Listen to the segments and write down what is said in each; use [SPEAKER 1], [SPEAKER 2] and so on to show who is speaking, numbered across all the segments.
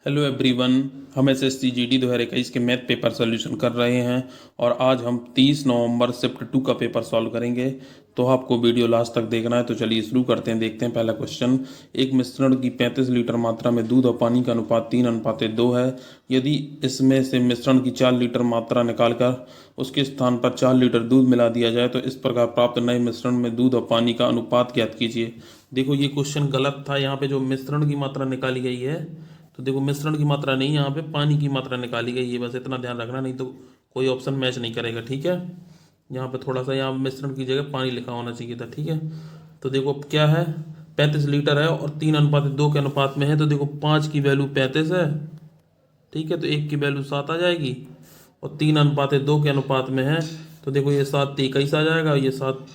[SPEAKER 1] Hello everyone. हम SSC GD 2021 के math paper solution कर रहे हैं और आज हम 30 नवंबर शिफ्ट 2 का पेपर सॉल्व करेंगे। तो आपको वीडियो लास्ट तक देखना है। तो चलिए शुरू करते हैं। देखते हैं पहला क्वेश्चन। एक मिश्रण की 35 लीटर मात्रा में दूध और पानी का अनुपात 3:2 है। यदि इसमें से मिश्रण की 4 लीटर मात्रा निकालकर उसके स्थान पर 4 लीटर दूध मिला दिया जाए तो इस प्रकार प्राप्त नए मिश्रण में दूध और पानी का अनुपात ज्ञात कीजिए। देखो ये क्वेश्चन गलत था। यहाँ पे जो मिश्रण की मात्रा निकाली गई है, तो देखो मिश्रण की मात्रा नहीं, यहाँ पे पानी की मात्रा निकाली गई है। बस इतना ध्यान रखना, नहीं तो कोई ऑप्शन मैच नहीं करेगा। ठीक है, यहाँ पे थोड़ा सा यहाँ मिश्रण की जगह पानी लिखा होना चाहिए था। ठीक है, तो देखो क्या है, 35 लीटर है और 3:2 के अनुपात में है। तो देखो 5 की वैल्यू 35 है। ठीक है, तो 1 की वैल्यू 7 आ जाएगी और 3:2 के अनुपात में है। तो देखो ये 7 21 आ जाएगा, ये 7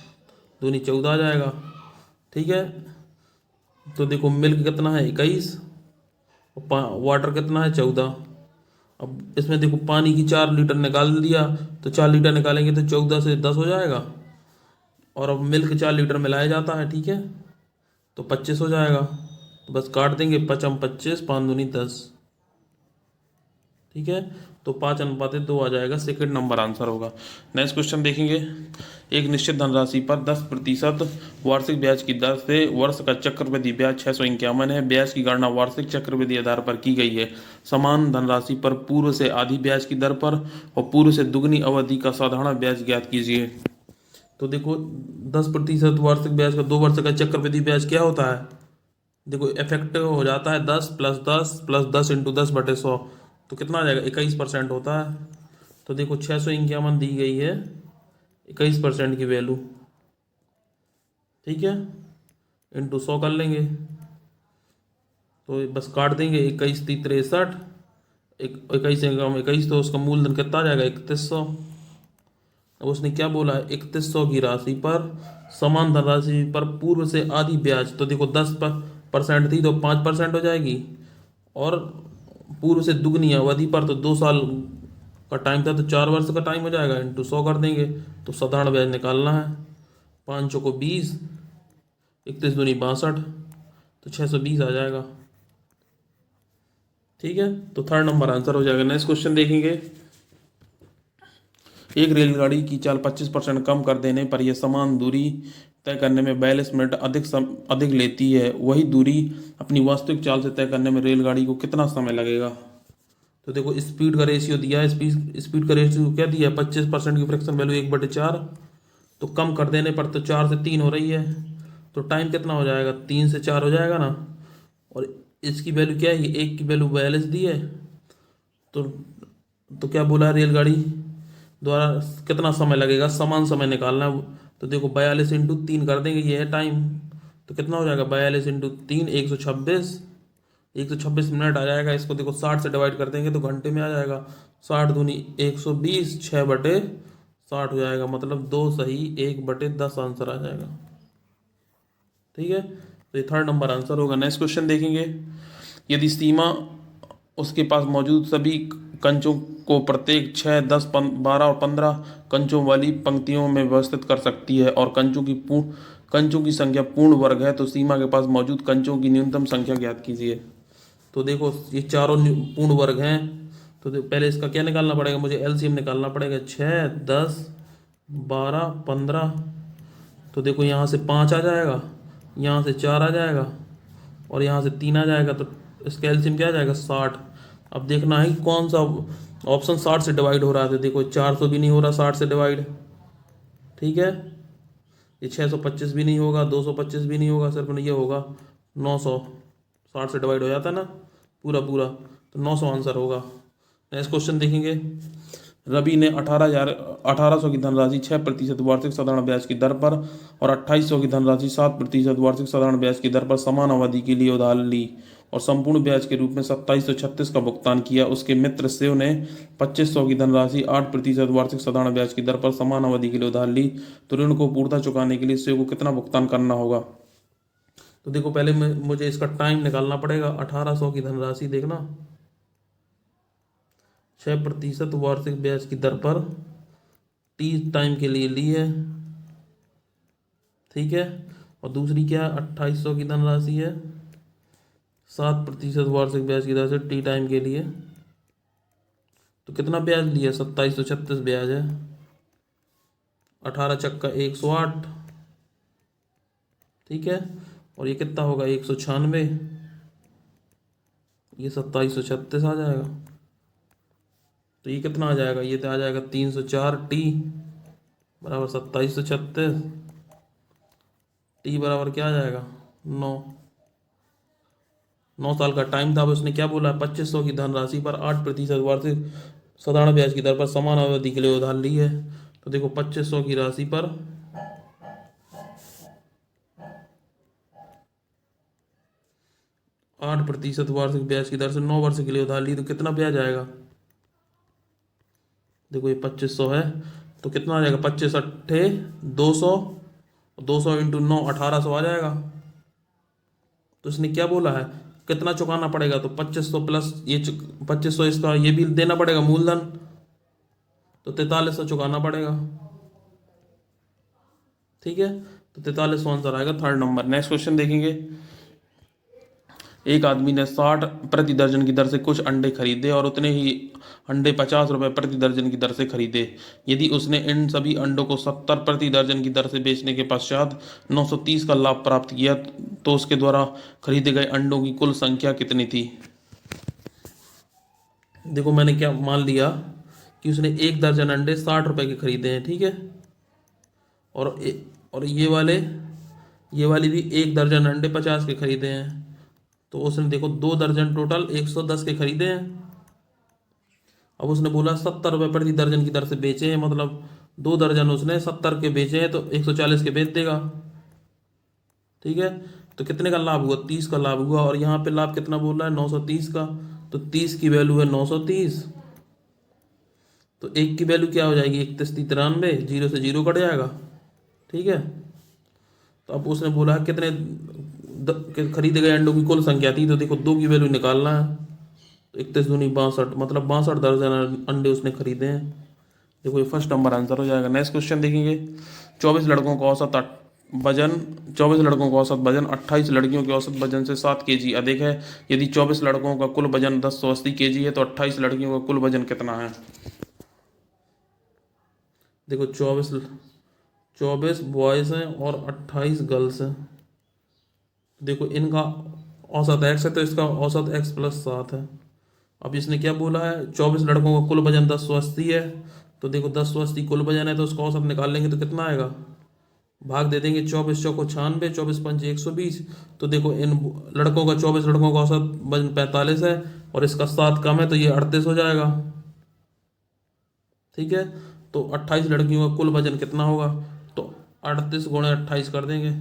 [SPEAKER 1] दूनी 14 आ जाएगा। ठीक है, तो देखो मिल्क कितना है 21 और वाटर कितना है 14। अब इसमें देखो पानी की 4 लीटर निकाल दिया, तो 4 लीटर निकालेंगे तो 14 से 10 हो जाएगा। और अब मिल्क 4 लीटर मिलाया जाता है। ठीक है, तो 25 हो जाएगा। तो बस काट देंगे, 5×25, 5×2 = 10। ठीक है, तो 5:2 आ जाएगा, सेकंड नंबर आंसर होगा। नेक्स्ट क्वेश्चन देखेंगे। एक निश्चित धनराशि पर 10% वार्षिक ब्याज की दर से वर्ष का चक्रवृद्धि ब्याज 651 है। ब्याज की गणना वार्षिक चक्रवृद्धि आधार पर की गई है। समान धनराशि पर पूर्व से आधी ब्याज की दर पर और पूर्व से दुगनी अवधि का साधारण ब्याज ज्ञात कीजिए। तो देखो 10% वार्षिक ब्याज का 2 वर्ष का चक्रवृद्धि ब्याज क्या होता है। देखो इफेक्टिव हो जाता है 10 + 10 + 10 × 10 / 100। तो कितना आ जाएगा, 21% होता है। तो देखो 651 दी गई है, 21% की वैल्यू। ठीक है, इंटू 100 कर लेंगे, तो बस काट देंगे, 21×3 = 63। 21 21, तो उसका मूलधन कितना आ जाएगा, 3100। अब उसने क्या बोला है, 3100 की राशि पर समान धनराशि पर पूर्व से आधी ब्याज। तो देखो 10% थी तो 5% हो जाएगी, और पूर्व से दुगनी अवधि पर तो 2 साल का टाइम था, तो 4 वर्ष का टाइम हो जाएगा। इंटू 100 कर देंगे, तो साधारण ब्याज निकालना है। 5×4 = 20, 31×2 = 62, तो 620 आ जाएगा। ठीक है, तो थर्ड नंबर आंसर हो जाएगा। नेक्स्ट क्वेश्चन देखेंगे। एक रेलगाड़ी की चाल 25% कम कर देने पर यह समान दूरी तय करने में 42 मिनट अधिक लेती है। वही दूरी अपनी वास्तविक चाल से तय करने में रेलगाड़ी को कितना समय लगेगा। तो देखो स्पीड का रेशियो दिया है, स्पीड का रेशियो क्या दिया है, 25% की फ्रैक्शन वैल्यू 1/4। तो कम कर देने पर तो 4 से 3 हो रही है, तो टाइम कितना हो जाएगा, 3 से 4 हो जाएगा ना। और इसकी वैल्यू क्या है, ये 1 की वैल्यू 42 दी है। तो क्या बोला है, रेलगाड़ी द्वारा कितना समय लगेगा, समान समय निकालना है। तो देखो 42 × 3 कर देंगे, ये है टाइम। तो कितना हो जाएगा, 42 × 3 126, 126 मिनट आ जाएगा। इसको देखो 60 से डिवाइड कर देंगे तो घंटे में आ जाएगा। 60×2 = 120, 6/60 हो जाएगा। मतलब 2 सही 1/10 आंसर आ जाएगा। ठीक है, तो ये थर्ड नंबर आंसर होगा। नेक्स्ट क्वेश्चन देखेंगे। यदि सीमा उसके पास मौजूद सभी कंचों को प्रत्येक 6, 10, 12 और 15 कंचों वाली पंक्तियों में व्यवस्थित कर सकती है और कंचों की संख्या पूर्ण वर्ग है, तो सीमा के पास मौजूद कंचों की न्यूनतम संख्या ज्ञात कीजिए। तो देखो ये चारों पूर्ण वर्ग हैं। तो पहले इसका क्या निकालना पड़ेगा, मुझे एलसीएम निकालना पड़ेगा। 6, 10, 12, 15। तो देखो यहाँ से 5 आ जाएगा, यहाँ से 4 आ जाएगा और यहाँ से 3 आ जाएगा। तो इसका एलसीएम क्या आ जाएगा, 60। अब देखना है कि कौन सा ऑप्शन 60 से डिवाइड हो रहा है। तो देखो 400 भी नहीं हो रहा 60 से डिवाइड। ठीक है, ये 625 भी नहीं होगा, 225 भी नहीं होगा, सिर्फ ये होगा 900। 60 से डिवाइड हो जाता है ना पूरा पूरा, तो 900 आंसर होगा। नेक्स्ट क्वेश्चन देखेंगे। रवि ने 1800 की धनराशि 6% वार्षिक साधारण ब्याज की दर पर और 2800 की धनराशि 7% वार्षिक साधारण ब्याज की दर पर समान अवधि के लिए उधार ली और संपूर्ण ब्याज के रूप में 2736 का भुगतान किया। उसके मित्र शिव ने 2500 की धनराशि 8% वार्षिक साधारण ब्याज की दर पर समान अवधि के लिए उधार ली। तो ऋण को पूर्णतः चुकाने के लिए शिव को कितना भुगतान करना होगा। तो देखो पहले मुझे इसका टाइम निकालना पड़ेगा। 1800 की धनराशि देखना 6% वार्षिक ब्याज की दर पर 30 टाइम के लिए ली है। ठीक है, और दूसरी क्या है, 2800 की धनराशि है 7% वार्षिक ब्याज की दर से टी टाइम के लिए, तो कितना ब्याज लिया? 2736 ब्याज है। 18 चक्का 108, ठीक है। और ये कितना होगा? 196, ये 2736 आ जाएगा। तो ये कितना आ जाएगा? ये तो आ जाएगा 304 टी बराबर 2736। टी बराबर क्या आ जाएगा? 9। 9 साल का टाइम था। अब उसने क्या बोला? 2500 की धनराशि पर 8% वार्षिक साधारण ब्याज की दर पर समान अवधि के लिए उधार ली है। तो देखो 2500 की राशि पर 8% वार्षिक ब्याज की दर से 9 वर्ष के लिए उधार ली, तो कितना ब्याज आएगा? देखो ये 2500 है, तो कितना आ जाएगा? 25 अट्ठे 200, 200 × 9 1800 आ जाएगा। तो इसने क्या बोला है? कितना चुकाना पड़ेगा? तो 2500 प्लस ये 2500, इसका ये भी देना पड़ेगा मूलधन, तो 4300 चुकाना पड़ेगा, ठीक है। तो 4300 आंसर आएगा, थर्ड नंबर। नेक्स्ट क्वेश्चन देखेंगे। एक आदमी ने 60 प्रति दर्जन की दर से कुछ अंडे खरीदे और उतने ही अंडे 50 रुपये प्रति दर्जन की दर से खरीदे। यदि उसने इन सभी अंडों को 70 प्रति दर्जन की दर से बेचने के पश्चात 930 का लाभ प्राप्त किया, तो उसके द्वारा खरीदे गए अंडों की कुल संख्या कितनी थी? देखो मैंने क्या मान लिया कि उसने 1 दर्जन अंडे 60 रुपए के खरीदे हैं, ठीक है। और और ये वाली भी 1 दर्जन अंडे 50 के खरीदे हैं। तो उसने देखो 2 दर्जन टोटल 110 के खरीदे हैं। अब उसने बोला 70 रुपये प्रति दर्जन की दर से बेचे हैं, मतलब 2 दर्जन उसने 70 के बेचे हैं, तो 140 के बेच देगा, ठीक है। तो कितने का लाभ हुआ? 30 का लाभ हुआ। और यहाँ पे लाभ कितना बोल रहा है? 930 का। तो 30 की वैल्यू है 930, तो एक की वैल्यू क्या हो जाएगी? 31 जीरो से जीरो कट जाएगा, ठीक है। तो अब उसने बोला कितने खरीदे गए अंडों की कुल संख्या थी, तो देखो 2 की वैल्यू निकालना है। तो 31 दूनी 62, मतलब 62 दर्जन अंडे उसने खरीदे हैं। देखो ये फर्स्ट नंबर आंसर हो जाएगा। नेक्स्ट क्वेश्चन देखेंगे। 24 लड़कों का औसत वजन 24 लड़कों का औसत वजन 28 लड़कियों के औसत वजन से 7 kg अधिक है। यदि 24 लड़कों का कुल वजन 1080 kg है, तो 28 लड़कियों का कुल वजन कितना है? देखो 24 बॉयज़ हैं और 28 गर्ल्स हैं। देखो इनका औसत x है, तो इसका औसत x + 7 है। अब इसने क्या बोला है? 24 लड़कों का कुल वजन 1080 है, तो देखो 1080 कुल वजन है, तो उसका औसत निकाल लेंगे तो कितना आएगा? भाग दे देंगे 24 चौको 96, 24 पंचे 120। तो देखो इन लड़कों का 24 लड़कों का औसत वजन 45 है, और इसका 7 कम है, तो ये 38 हो जाएगा, ठीक है। तो 28 लड़कियों का कुल वजन कितना होगा? तो 38 × 28 कर देंगे।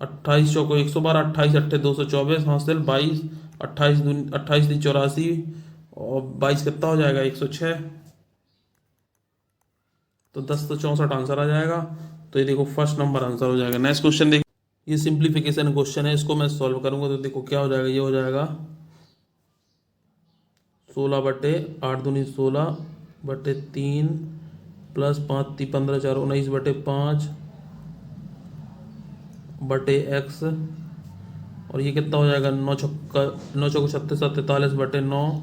[SPEAKER 1] 28 चौको 112, 28 अट्ठे 224, हासिल 22, 28 28 × 84, और 22 कितना हो जाएगा? 106। तो 10 तो 64 आंसर आ जाएगा। तो ये देखो फर्स्ट नंबर आंसर हो जाएगा। नेक्स्ट क्वेश्चन देखिए। ये सिंप्लीफिकेशन क्वेश्चन है, इसको मैं सॉल्व करूंगा, तो देखो क्या हो जाएगा? ये हो जाएगा 16/8×16/3 प्लस 5×3 = 15, 4 19/5/x। और ये कितना हो जाएगा? 9 छत्तीस 43/9।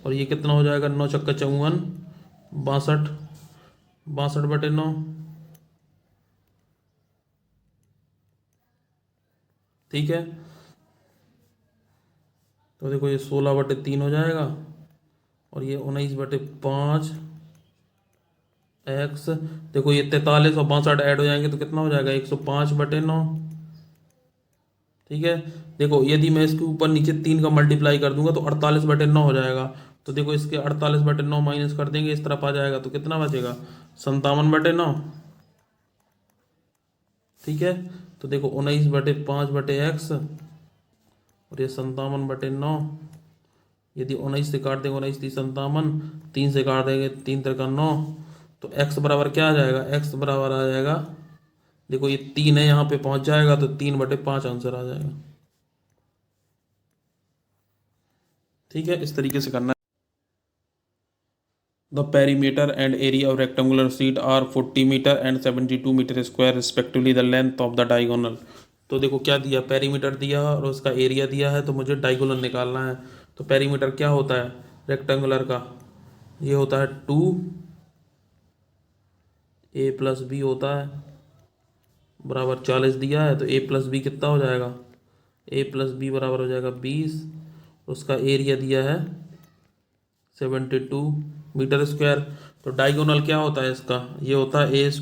[SPEAKER 1] और ये कितना हो जाएगा? 9 छक्का 54, 62 62/9, ठीक है। तो देखो ये 16/3 हो जाएगा, और ये 19/5x। देखो ये 43 और 62 ऐड हो जाएंगे, तो कितना हो जाएगा? 105/9, ठीक है। देखो यदि मैं इसके ऊपर नीचे 3 का मल्टीप्लाई कर दूंगा, तो 48/9 हो जाएगा। तो देखो इसके 48/9 माइनस कर देंगे, इस तरफ आ जाएगा, तो कितना बचेगा? 57/9, ठीक है। तो देखो 19/5/x, और ये 57/9। यदि 19 से काट देंगे, 19 3 57, 3 से काट देंगे 3 3 9। तो x बराबर क्या आ जाएगा? x बराबर आ जाएगा, देखो ये 3 है, यहाँ पे पहुंच जाएगा, तो 3/5 आंसर आ जाएगा, ठीक है। इस तरीके से करना है। The perimeter and area of rectangular sheet are 40 metre and 72 metre square respectively. The length of the diagonal तो देखो क्या दिया, पेरीमीटर दिया और उसका एरिया दिया है, तो मुझे डायगोनल निकालना है। तो पेरीमीटर क्या होता है रेक्टेंगुलर का, ये होता है 2 a+b होता है, बराबर 40 दिया है, तो a+b कितना हो जाएगा, a+b बराबर हो जाएगा 20। उसका एरिया दिया है 72 मीटर स्क्वायर। तो डायगोनल क्या होता है इसका, ये होता है a²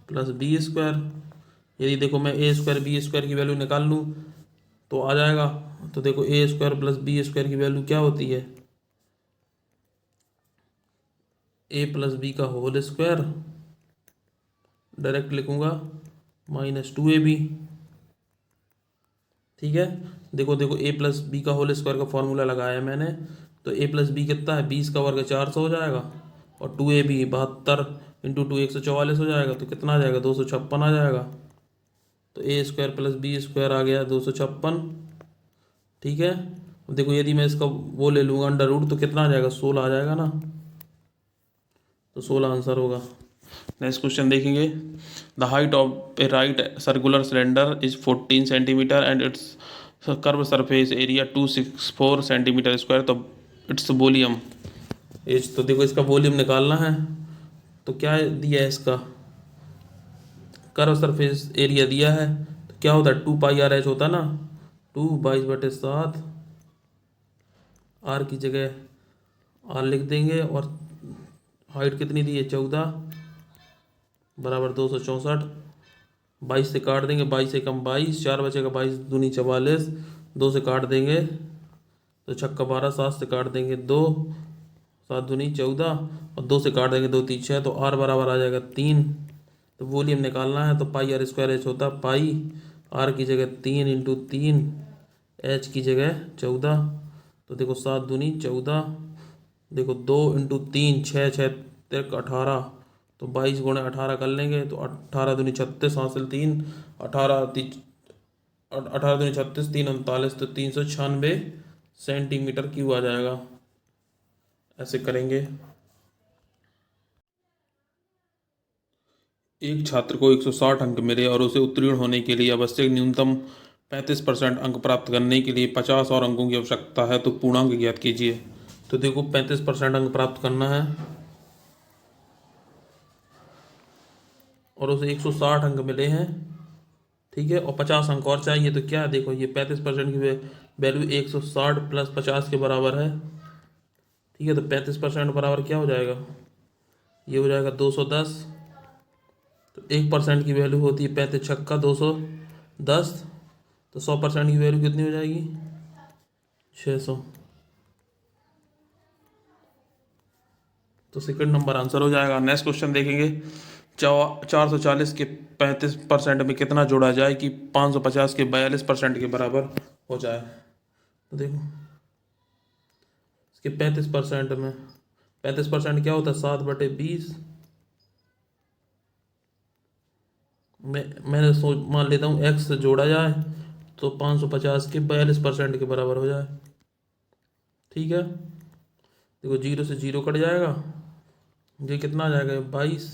[SPEAKER 1] + b²। यदि देखो मैं a² b² की वैल्यू निकाल लूँ तो आ जाएगा। तो देखो a² + b² की वैल्यू क्या होती है, a+b का होल स्क्वायर, डायरेक्ट लिखूंगा, -2ab। ठीक है, देखो देखो a+b का होल स्क्वायर का फॉर्मूला लगाया मैंने, तो a+b कितना है, 20 का वर्ग 400 हो जाएगा, और 2ab 72 × 2 144 हो जाएगा, तो कितना आ जाएगा, 256 आ जाएगा। तो a² + b² आ गया 256। ठीक है, अब देखो यदि मैं इसका वो ले लूँगा अंडर रूट, तो कितना आ जाएगा, 16 आ जाएगा ना, तो 16 आंसर होगा। नेक्स्ट क्वेश्चन देखेंगे। The height of A right circular cylinder is 14 centimetre and it's curve surface area 264 centimetre square, तो इट्स वॉल्यूम इज, तो देखो इसका वॉल्यूम निकालना है। तो क्या दिया है इसका, कर्व सरफेस एरिया दिया है, तो क्या होता है 2πr/h होता है ना, 2/22/7, आर की जगह आर लिख देंगे, और हाइट कितनी दी है 14 बराबर 264। 22 से काट देंगे, 22 से कम 22, 4 बचेगा, 22 दूनी 44, 2 से काट देंगे तो छक्का 12, 7 से काट देंगे 2, 7 दूनी 14, और 2 से काट देंगे 2 3 6, तो आर बराबर आ जाएगा 3। तो वॉल्यूम निकालना है, तो πr² होता है पाई, आर की जगह 3 × 3, एच की जगह 14। तो देखो 7 दूनी 14, देखो 2 × 3 6 6 13 18, तो 22 × 18 कर लेंगे, तो 18 दूनी 36 हासिल 3, 18 दूनी 36, 3 39, तो 396 सेंटीमीटर क्यूब आ जाएगा। ऐसे करेंगे। एक छात्र को 160 अंक मिले और उसे उत्तीर्ण होने के लिए आवश्यक न्यूनतम 35% अंक प्राप्त करने के लिए 50 और अंकों की आवश्यकता है, तो पूर्णांक ज्ञात कीजिए। तो देखो 35% अंक प्राप्त करना है और उसे 160 अंक मिले हैं, ठीक है, और 50 अंक और चाहिए, तो क्या देखो ये 35% की वैल्यू 160 + 50 के बराबर है। ठीक है, तो 35% बराबर क्या हो जाएगा, ये हो जाएगा 210। तो 1% की वैल्यू होती है 35 छक्का 210, तो 100% की वैल्यू कितनी हो जाएगी, 600। तो सेकंड नंबर आंसर हो जाएगा। नेक्स्ट क्वेश्चन देखेंगे। 440 के 35% में कितना जोड़ा जाए कि 550 के 42% के बराबर हो जाए। तो देखो इसके 35% में 35% क्या होता है, 7/20। मैंने मान लेता हूँ x से जोड़ा जाए तो 550 के 42% के बराबर हो जाए। ठीक है, देखो 0 से 0 कट जाएगा, ये कितना आ जाएगा 22,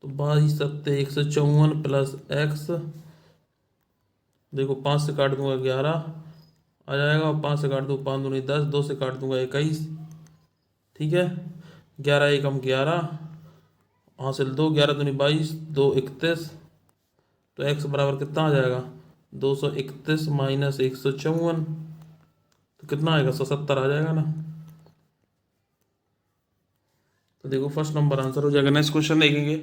[SPEAKER 1] तो 22 सत्ते 154 + x, देखो 5 से काट दूंगा 11 आ जाएगा, और 5 से काट दूँ 5 दूनी 10, 2 से काट दूंगा 21। ठीक है, 11 एकम 11 हासिल 2, 11 दूनी 22, 2 31, तो x बराबर कितना आ जाएगा 231 - 154, तो कितना आएगा 170 आ जाएगा ना। तो देखो फर्स्ट नंबर आंसर हो जाएगा। नेक्स्ट क्वेश्चन देखेंगे।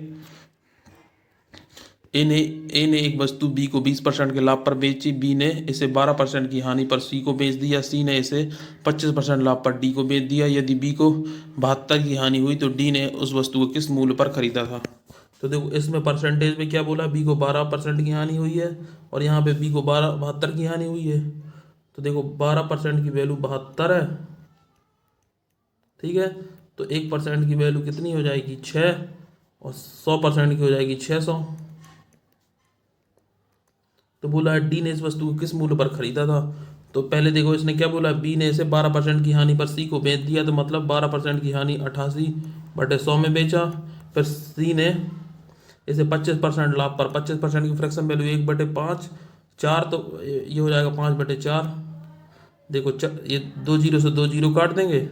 [SPEAKER 1] ए ने एक वस्तु बी को 20% के लाभ पर बेची, बी ने इसे 12% की हानि पर सी को बेच दिया, सी ने इसे 25% लाभ पर डी को बेच दिया। यदि बी को 72 की हानि हुई तो डी ने उस वस्तु को किस मूल्य पर खरीदा था। तो देखो इसमें परसेंटेज में क्या बोला, बी को 12% की हानि हुई है, और यहाँ पे बी को 72 की हानि हुई है। तो देखो 12% की वैल्यू 72 है, ठीक है, तो 1% की वैल्यू कितनी हो जाएगी 6, और 100% की हो जाएगी 600। तो बोला है डी ने इस वस्तु को किस मूल्य पर खरीदा था। तो पहले देखो इसने क्या बोला, बी ने इसे 12% की हानि पर सी को बेच दिया, तो मतलब 12% की हानि 88/100 में बेचा। फिर सी ने इसे 25% लाभ पर 25% की फ्रैक्शन वैल्यू 1/5, 4 तो ये हो जाएगा 5/4। देखो ये 2 जीरो से 2 जीरो काट देंगे,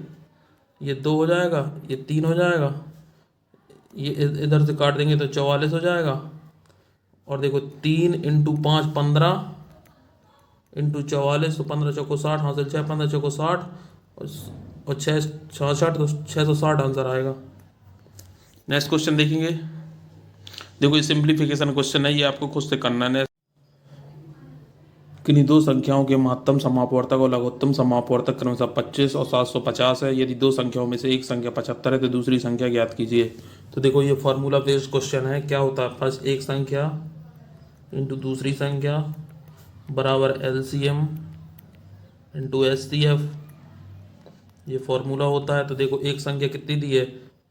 [SPEAKER 1] ये 2 हो जाएगा, ये 3 हो जाएगा, ये इधर से काट देंगे तो 44 हो जाएगा। और देखो 3 इंटू 5 15 इंटू 44 तो 15 चौको 60 हासिल 6 15 चौको 60 और 6 66 तो 660 आंसर आएगा। नेक्स्ट क्वेश्चन देखेंगे। देखो ये सिंप्लीफिकेशन क्वेश्चन है, ये आपको खुद से करना है। किन्हीं दो संख्याओं के महत्तम समापवर्तक और लघुत्तम समापवर्तक क्रमशः 25 और 750 है। यदि दो संख्याओं में से एक संख्या 75 है तो दूसरी संख्या ज्ञात कीजिए। तो देखो ये फॉर्मूला बेस्ड क्वेश्चन है। क्या होता है, फर्स्ट एक संख्या इंटू दूसरी संख्या बराबर LCM इंटू SCF, ये फॉर्मूला होता है। तो देखो एक संख्या कितनी दी है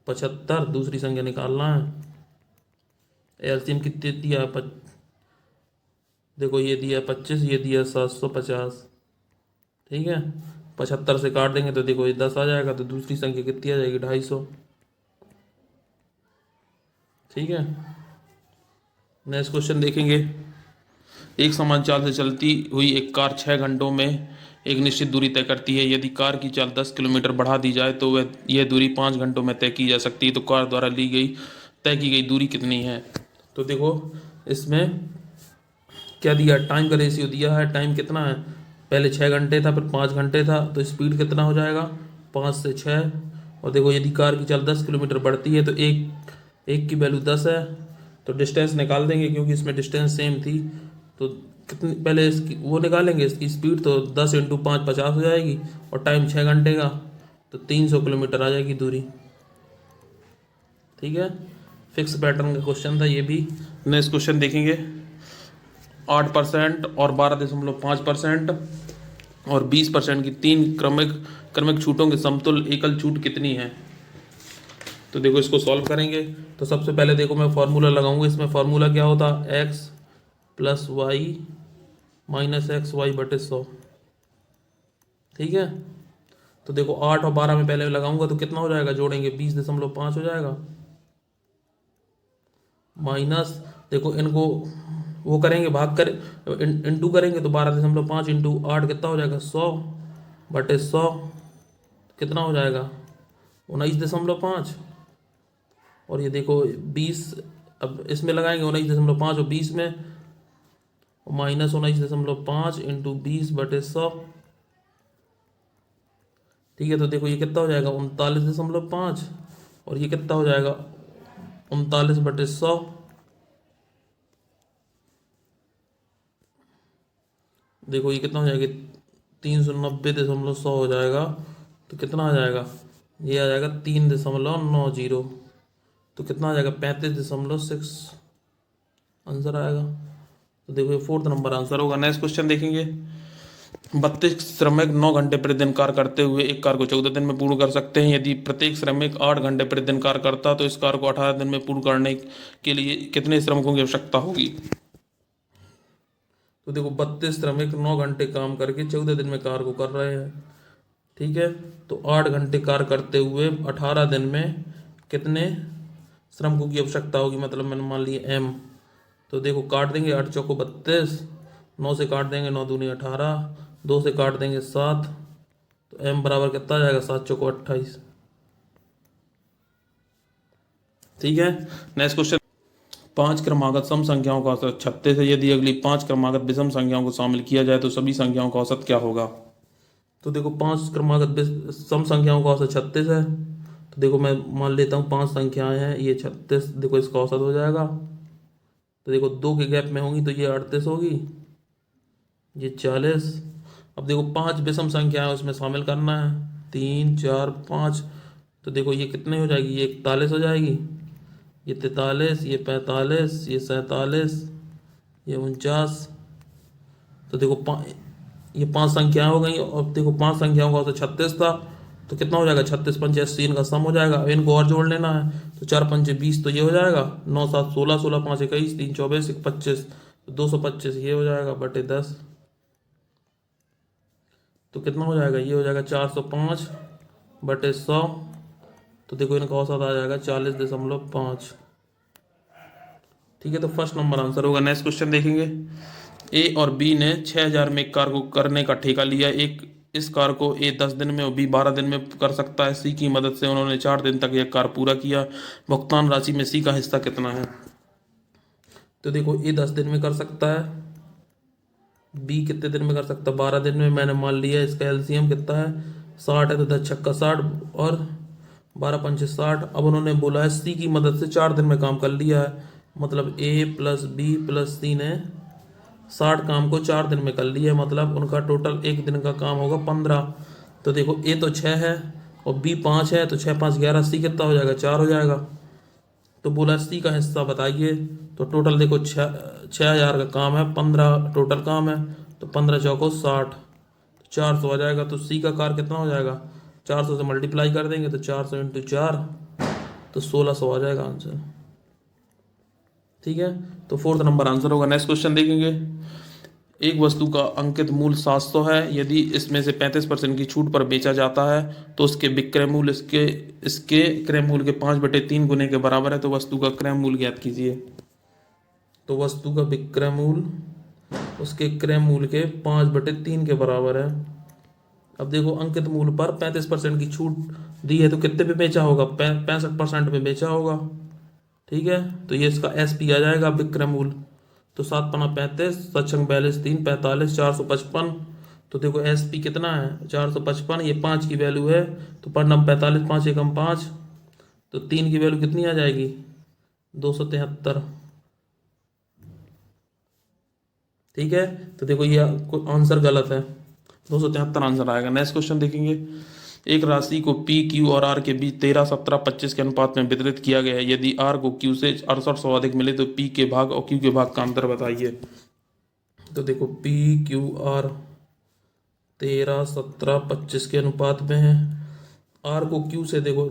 [SPEAKER 1] 75, दूसरी संख्या निकालना है। LCM कितनी दिया है देखो ये दिया 25, ये दिया 750, ठीक है। 75 से काट देंगे तो देखो ये 10 आ जाएगा, तो दूसरी संख्या कितनी आ जाएगी 250, ठीक है। नेक्स्ट क्वेश्चन देखेंगे। एक समान चाल से चलती हुई एक कार 6 घंटों में एक निश्चित दूरी तय करती है। यदि कार की चाल 10 किलोमीटर बढ़ा दी जाए तो वह यह दूरी 5 घंटों में तय की जा सकती है। तो कार द्वारा तय की गई दूरी कितनी है। तो देखो इसमें क्या दिया, टाइम का रेशियो दिया है। टाइम कितना है, पहले 6 घंटे था, फिर 5 घंटे था, तो स्पीड कितना हो जाएगा 5 से 6। और देखो यदि कार की चाल 10 किलोमीटर बढ़ती है तो एक की वैल्यू 10 है, तो डिस्टेंस निकाल देंगे क्योंकि इसमें डिस्टेंस सेम थी। तो कितनी पहले इसकी वो निकालेंगे, इसकी स्पीड तो 10 इंटू 5 50 हो जाएगी, और टाइम 6 घंटे का तो 300 किलोमीटर आ जाएगी दूरी, ठीक है। फिक्स पैटर्न का क्वेश्चन था ये भी। नेक्स्ट क्वेश्चन देखेंगे। 8% और 12.5% और 20% की तीन क्रमिक छूटों के समतुल्य एकल छूट कितनी है। तो देखो इसको सॉल्व करेंगे। तो सबसे पहले देखो मैं फॉर्मूला लगाऊंगा। इसमें फॉर्मूला क्या होता है, x plus Y minus XY/100, ठीक है। तो देखो 8 और 12 में पहले लगाऊंगा तो कितना हो जाएगा, जोड़ेंगे 20.5 हो जाएगा, माइनस देखो इनको वो करेंगे भाग कर इंटू करेंगे तो 12.5 इंटू 8 कितना हो जाएगा 100/100, कितना हो जाएगा 19.5। और ये देखो 20, अब इसमें लगाएंगे 19.5 और 20 में, माइनस 19.5 इंटू 20/100, ठीक है। तो देखो ये कितना हो जाएगा 39.5 और ये कितना हो जाएगा 39/100। देखो ये कितना हो जाएगा 390.100 हो जाएगा, तो कितना आ जाएगा, ये आ जाएगा 3.90, तो कितना आ जाएगा 35.6 आंसर आएगा। तो देखो ये 4th नंबर आंसर होगा। नेक्स्ट क्वेश्चन देखेंगे। 32 श्रमिक 9 घंटे प्रतिदिन कार्य करते हुए एक कार को 14 दिन में पूर्ण कर सकते हैं। यदि प्रत्येक श्रमिक 8 घंटे प्रतिदिन कार्य करता तो इस कार को 18 दिन में पूर्ण करने के लिए कितने श्रमिकों की आवश्यकता होगी। तो देखो 32 श्रमिक 9 घंटे काम करके 14 दिन में कार को कर रहे हैं, ठीक है। तो 8 घंटे कार्य करते हुए 18 दिन में कितने श्रमिकों की आवश्यकता होगी, मतलब मैंने मान लिया m। तो देखो काट देंगे 8 चौको 32, 9 से काट देंगे 9 दूनी 18, 2 से काट देंगे 7, तो m बराबर कितना आ जाएगा 7 चौको 28, ठीक है। Next question. 5 क्रमागत सम संख्याओं का औसत 36 है। यदि अगली 5 क्रमागत विषम संख्याओं को शामिल किया जाए तो सभी संख्याओं का औसत क्या होगा। तो देखो 5 क्रमागत सम संख्याओं का औसत 36 है। तो देखो मैं मान लेता हूँ 5 संख्याएं हैं, ये 36, देखो इसका औसत हो जाएगा। तो देखो 2 के गैप में होंगी तो ये 38 होगी, ये 40। अब देखो 5 विषम संख्याएं उसमें शामिल करना है, 3 4 5। तो देखो ये कितने हो जाएगी, ये 41 हो जाएगी, ये 43, ये 45, ये 47, ये 49। तो देखो ये 5 संख्याएं हो गई। और देखो 5 संख्याओं का औसत 36 था, तो कितना हो जाएगा 36 पंचे 80, इनका सम हो जाएगा। अब इनको और जोड़ लेना है, तो 4 पंचे 20, तो ये हो जाएगा 9 7 16, 16 5 21, 3 24, 1 25, तो 225 ये हो जाएगा बटे 10। तो कितना हो जाएगा, ये हो जाएगा 405/100। तो देखो इनका औसत आ जाएगा 40.5। ठीक है, तो फर्स्ट नंबर आंसर होगा। नेक्स्ट क्वेश्चन देखेंगे। ए और बी ने 6,000 में एक कार को करने का ठेका लिया। एक इस कार को ए 10 दिन में और बी 12 दिन में कर सकता है। सी की मदद से उन्होंने 4 दिन तक यह कार पूरा किया। भुगतान राशि में सी का हिस्सा कितना है? तो देखो, ए 10 दिन में कर सकता है, बी कितने दिन में कर सकता है? 12 दिन में। मैंने मान लिया इसका एलसीएम कितना है, 60 है, तो 10 छक्का 60 और 12 पंचे 60। अब उन्होंने बोला है सी की मदद से 4 दिन में काम कर लिया है, मतलब ए प्लस बी प्लस सी ने 60 काम को 4 दिन में कर लिया है, मतलब उनका टोटल एक दिन का काम होगा 15। तो देखो, ए तो 6 है और बी 5 है, तो 6 5 11, सी कितना हो जाएगा? 4 हो जाएगा। तो बोला सी का हिस्सा बताइए। तो टोटल देखो, 6,000 का काम है, 15 टोटल काम है, तो 15 चौको 60, 400 आ जाएगा। तो सी का कार कितना हो जाएगा? 400 से मल्टीप्लाई कर देंगे तो 400 × 4, तो 1600 आ जाएगा आंसर। ठीक है, तो फोर्थ नंबर आंसर होगा। नेक्स्ट क्वेश्चन देखेंगे। एक वस्तु का अंकित मूल्य 700 है। यदि इसमें से 35% की छूट पर बेचा जाता है तो उसके विक्रय मूल्य इसके इसके क्रय मूल्य के 5/3 गुने के बराबर है। तो वस्तु का क्रय मूल्य ज्ञात कीजिए। तो वस्तु का विक्रय मूल्य उसके क्रय मूल्य के 5/3 के बराबर है। अब देखो, अंकित मूल्य पर 35% की छूट दी है, तो कितने पे बेचा होगा? 65% पे बेचा होगा। ठीक है, तो ये इसका एस पी आ जाएगा, विक्रय मूल्य। तो 7×5 = 35, 7×6 = 42, 3 45, 455। तो देखो, एस पी कितना है? 455। ये 5 की वैल्यू है, तो पर नम 45, 5 एकम 5, तो 3 की वैल्यू कितनी आ जाएगी? 273। ठीक है, तो देखो ये आंसर गलत है, 273 आंसर आएगा। नेक्स्ट क्वेश्चन देखेंगे। एक राशि को पी क्यू और आर के बीच 13 17 25 के अनुपात में वितरित किया गया है। यदि आर को क्यू से 6800 अधिक मिले तो पी के भाग और क्यू के भाग का अंतर बताइए। तो देखो, पी क्यू आर 13 17 25 के अनुपात में है। आर को क्यू से देखो,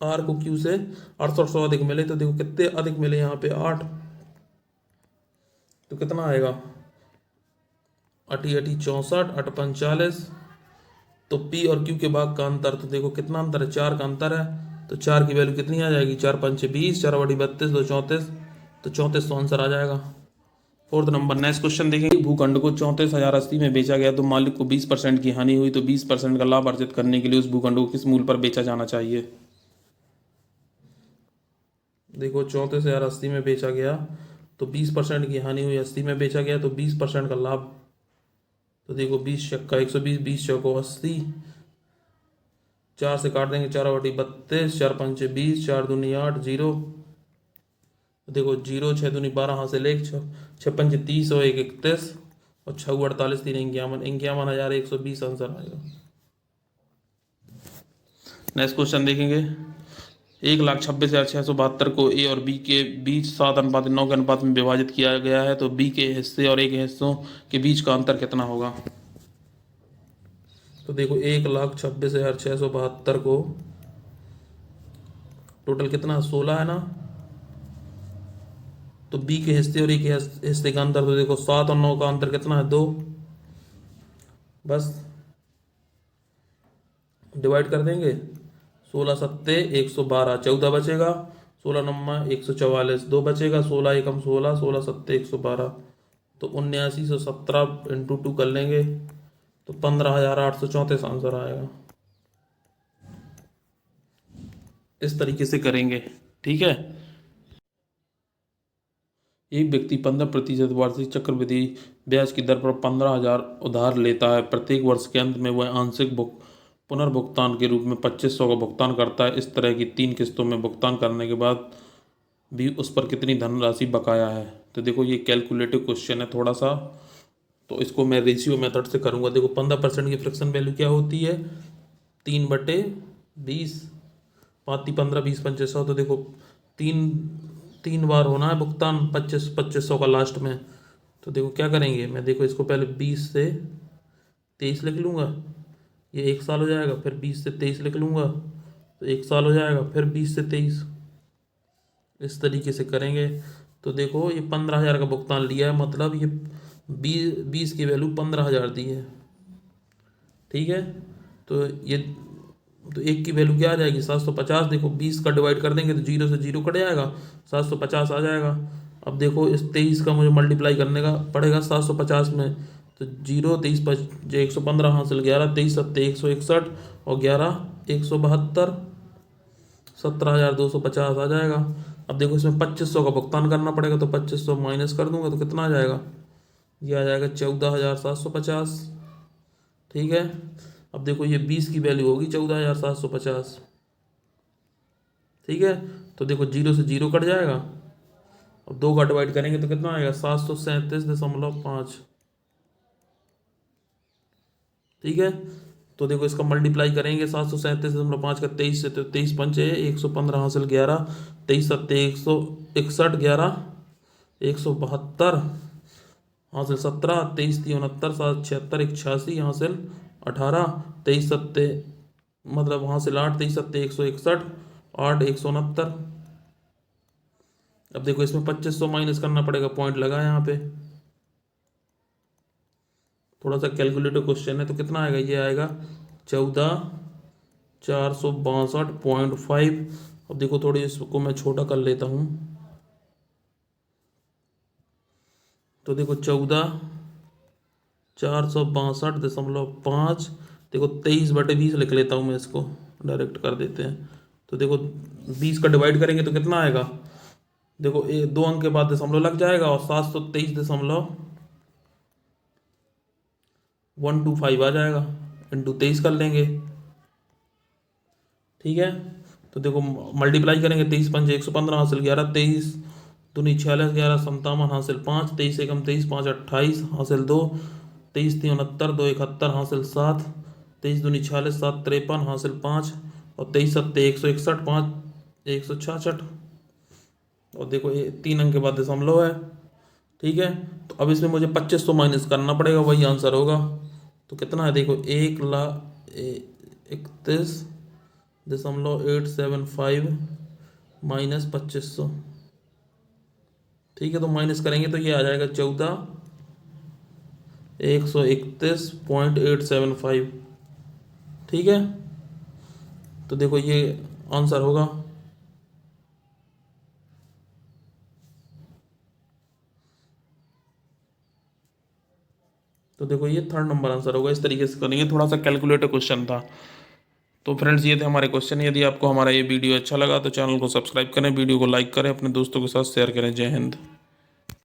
[SPEAKER 1] आर को क्यू से 6800 अधिक मिले, तो देखो कितने अधिक मिले यहाँ पे? 8। तो कितना आएगा? 8 8 64, 8 45। तो पी और क्यू के भाग का अंतर, तो देखो कितना अंतर है? 4 का अंतर है। तो 4 की वैल्यू कितनी आ जाएगी? 4 पंचे 20, 4 बटी 32, 2 34, तो 34 तो आंसर आ जाएगा। Fourth number. नेक्स्ट क्वेश्चन देखेंगे। भूखंड को 34,080 में बेचा गया तो मालिक को 20% की हानि हुई, तो 20% का लाभ अर्जित करने के लिए उस भूखंड को किस मूल्य पर बेचा जाना चाहिए? देखो, 34,080 में बेचा गया तो 20% की हानि हुई, 80 में बेचा गया तो 20% का लाभ। तो देखो, 20 छक्का 120, 20 चौको 80, 4 से काट देंगे, 4/32, 4 पंचे 20, 4 दूनी 8, 0। तो देखो, 0 6 दूनी 12, हासिल 1, 6 पंचे 30 और 1 31, और 6 48, 3 51, 51,120 आंसर आएगा। नेक्स्ट क्वेश्चन देखेंगे। 1,26,672 को ए और बी के बीच 7:9 के अनुपात में विभाजित किया गया है, तो बी के हिस्से और ए के हिस्सों के बीच का अंतर कितना होगा? तो देखो, 1,26,672 को टोटल कितना? 16 है ना। तो बी के हिस्से और ए के हिस्से का अंतर, तो देखो 7 और 9 का अंतर कितना है? 2। बस डिवाइड कर देंगे। 16 सत्ते 112, 14 बचेगा। 16 नम्मा 144, 2 बचेगा। 16 एकम 16, 16 सत्ते 112, तो 7917 इंटू 2 कर लेंगे तो 15,834 आंसर आएगा। इस तरीके से करेंगे। ठीक है। एक व्यक्ति 15% वार्षिक चक्रवृद्धि ब्याज की दर पर 15,000 उधार लेता है। प्रत्येक वर्ष के अंत में वह आंशिक पुनर्भुगतान के रूप में 2500 का भुगतान करता है। इस तरह की 3 किस्तों में भुगतान करने के बाद भी उस पर कितनी धनराशि बकाया है? तो देखो, ये कैलकुलेटिव क्वेश्चन है थोड़ा सा, तो इसको मैं रेशियो मेथड से करूँगा। देखो, 15% की फ्रैक्शन वैल्यू क्या होती है? 3/20, 5 15, 20 पंचे 100। तो देखो, तीन 3 बार होना है भुगतान 2500 का लास्ट में। तो देखो क्या करेंगे, मैं देखो इसको पहले 20 से 23 लिख लूँगा, ये 1 साल हो जाएगा। फिर 20 से 23 लिख लूँगा तो 1 साल हो जाएगा। फिर 20 से 23, इस तरीके से करेंगे। तो देखो, ये 15,000 का भुगतान लिया है, मतलब ये 20 की वैल्यू 15,000 दी है। ठीक है, तो ये तो 1 की वैल्यू क्या आ जाएगी 750। देखो 20 का डिवाइड कर देंगे तो 0 से 0 कट जाएगा, 750 आ जाएगा। अब देखो इस 23 का मुझे मल्टीप्लाई करने का पड़ेगा 750 में, तो 0 23 5 115 हासिल 11 23 7 161 और 11 172 17,250 आ जाएगा। अब देखो इसमें 2500 का भुगतान करना पड़ेगा, तो 2500 माइनस कर दूंगा तो कितना आ जाएगा, ये आ जाएगा 14,750। ठीक है, अब देखो ये 20 की वैल्यू होगी 14,750। ठीक है, तो देखो 0 से 0 कट जाएगा, अब 2 का डिवाइड करेंगे तो कितना आएगा 737.5। ठीक है, तो देखो इसका मल्टीप्लाई करेंगे 737.5 का 23 से, तो 23 पंचे 115 हासिल 11 23 सत्ते 161 11 172 हासिल 17 23 69 7 76 186 हासिल 18 23 सत्ते मतलब हासिल 8 23 सत्ते 161 8 169। अब देखो इसमें 2500 माइनस करना पड़ेगा, पॉइंट लगा यहाँ पे, थोड़ा सा कैलकुलेटर क्वेश्चन है, तो कितना आएगा, ये आएगा 14,462.5। अब देखो थोड़ी इसको मैं छोटा कर लेता हूँ, तो देखो 14,462.5, देखो 23/20 लिख लेता हूँ मैं, इसको डायरेक्ट कर देते हैं। तो देखो 20 का डिवाइड करेंगे तो कितना आएगा, देखो 2 अंक के बाद दशमलव लग जाएगा और 723.125 आ जाएगा, इंटू 23 कर लेंगे। ठीक है, तो देखो मल्टीप्लाई करेंगे 23 पंच 115 हासिल 11 23 दूनी 46 11 57 हासिल 5 23 एकम 23 5 28 हासिल 2 23 69 2 71 हासिल 7 23 दूनी 46 7 53 हासिल 5 और 23 सत्ते 161 5 166। और देखो ये 3 अंक के बाद दशमलव है। ठीक है, तो अब इसमें मुझे 2500 माइनस करना पड़ेगा, वही आंसर होगा। तो कितना है, देखो 1,31.875 माइनस 2500। ठीक है, तो माइनस करेंगे तो ये आ जाएगा 14,131.875। ठीक है, तो देखो ये आंसर होगा। तो देखो ये 3rd नंबर आंसर होगा, इस तरीके से करेंगे, थोड़ा सा कैलकुलेटर क्वेश्चन था। तो फ्रेंड्स ये थे हमारे क्वेश्चन। यदि आपको हमारा ये वीडियो अच्छा लगा तो चैनल को सब्सक्राइब करें, वीडियो को लाइक करें, अपने दोस्तों के साथ शेयर करें। जय हिंद।